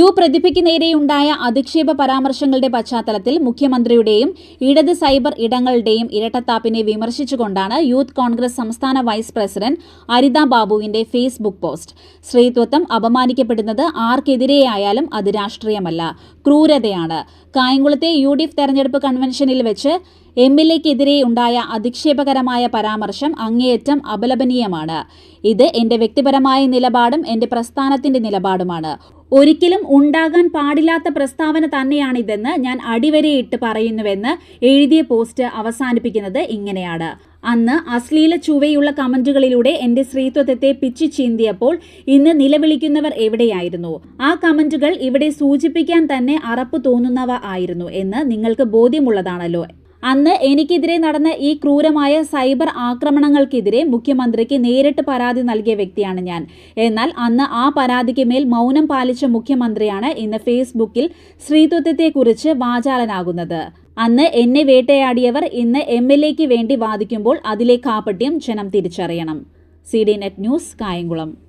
പ്രതിഭയ്ക്ക് നേരെയുണ്ടായ അധിക്ഷേപ പരാമർശങ്ങളുടെ പശ്ചാത്തലത്തിൽ മുഖ്യമന്ത്രിയുടെയും ഇടത് സൈബർ ഇടങ്ങളുടെയും ഇരട്ടത്താപ്പിനെ വിമർശിച്ചുകൊണ്ടാണ് യൂത്ത് കോൺഗ്രസ് സംസ്ഥാന വൈസ് പ്രസിഡന്റ് അരിത ബാബുവിന്റെ ഫേസ്ബുക്ക് പോസ്റ്റ്. സ്ത്രീത്വം അപമാനിക്കപ്പെടുന്നത് ആർക്കെതിരെയായാലും അത് രാഷ്ട്രീയമല്ല, ക്രൂരതയാണ്. കായംകുളത്തെ UDF തെരഞ്ഞെടുപ്പ് കൺവെൻഷനിൽ വെച്ച് MLAക്കെതിരെ ഉണ്ടായ അധിക്ഷേപകരമായ പരാമർശം അങ്ങേയറ്റം അപലപനീയമാണ്. ഇത് എന്റെ വ്യക്തിപരമായ നിലപാടും എന്റെ പ്രസ്ഥാനത്തിന്റെ നിലപാടുമാണ്. ഒരിക്കലും ഉണ്ടാകാൻ പാടില്ലാത്ത പ്രസ്താവന തന്നെയാണിതെന്ന് ഞാൻ അടിവരയിട്ട് പറയുന്നുവെന്ന് എഴുതിയ പോസ്റ്റ് അവസാനിപ്പിക്കുന്നത് ഇങ്ങനെയാണ്. അന്ന് അശ്ലീല ചുവയുള്ള കമന്റുകളിലൂടെ എന്റെ സ്ത്രീത്വത്തെ പിച്ചു ചീന്തിയപ്പോൾ ഇന്ന് നിലവിളിക്കുന്നവർ എവിടെയായിരുന്നു? ആ കമന്റുകൾ ഇവിടെ സൂചിപ്പിക്കാൻ തന്നെ അറപ്പ് തോന്നുന്നവ ആയിരുന്നു എന്ന് നിങ്ങൾക്ക് ബോധ്യമുള്ളതാണല്ലോ. അന്ന് എനിക്കെതിരെ നടന്ന ഈ ക്രൂരമായ സൈബർ ആക്രമണങ്ങൾക്കെതിരെ മുഖ്യമന്ത്രിക്ക് നേരിട്ട് പരാതി നൽകിയ വ്യക്തിയാണ് ഞാൻ. എന്നാൽ അന്ന് ആ പരാതിക്ക് മേൽ മൗനം പാലിച്ച മുഖ്യമന്ത്രിയാണ് ഇന്ന് ഫേസ്ബുക്കിൽ സ്ത്രീത്വത്തെക്കുറിച്ച് വാചാലനാകുന്നത്. അന്ന് എന്നെ വേട്ടയാടിയവർ ഇന്ന് MLAക്ക് വേണ്ടി വാദിക്കുമ്പോൾ അതിലെ കാപട്യം ജനം തിരിച്ചറിയണം. CD Net news, Kayamkulam.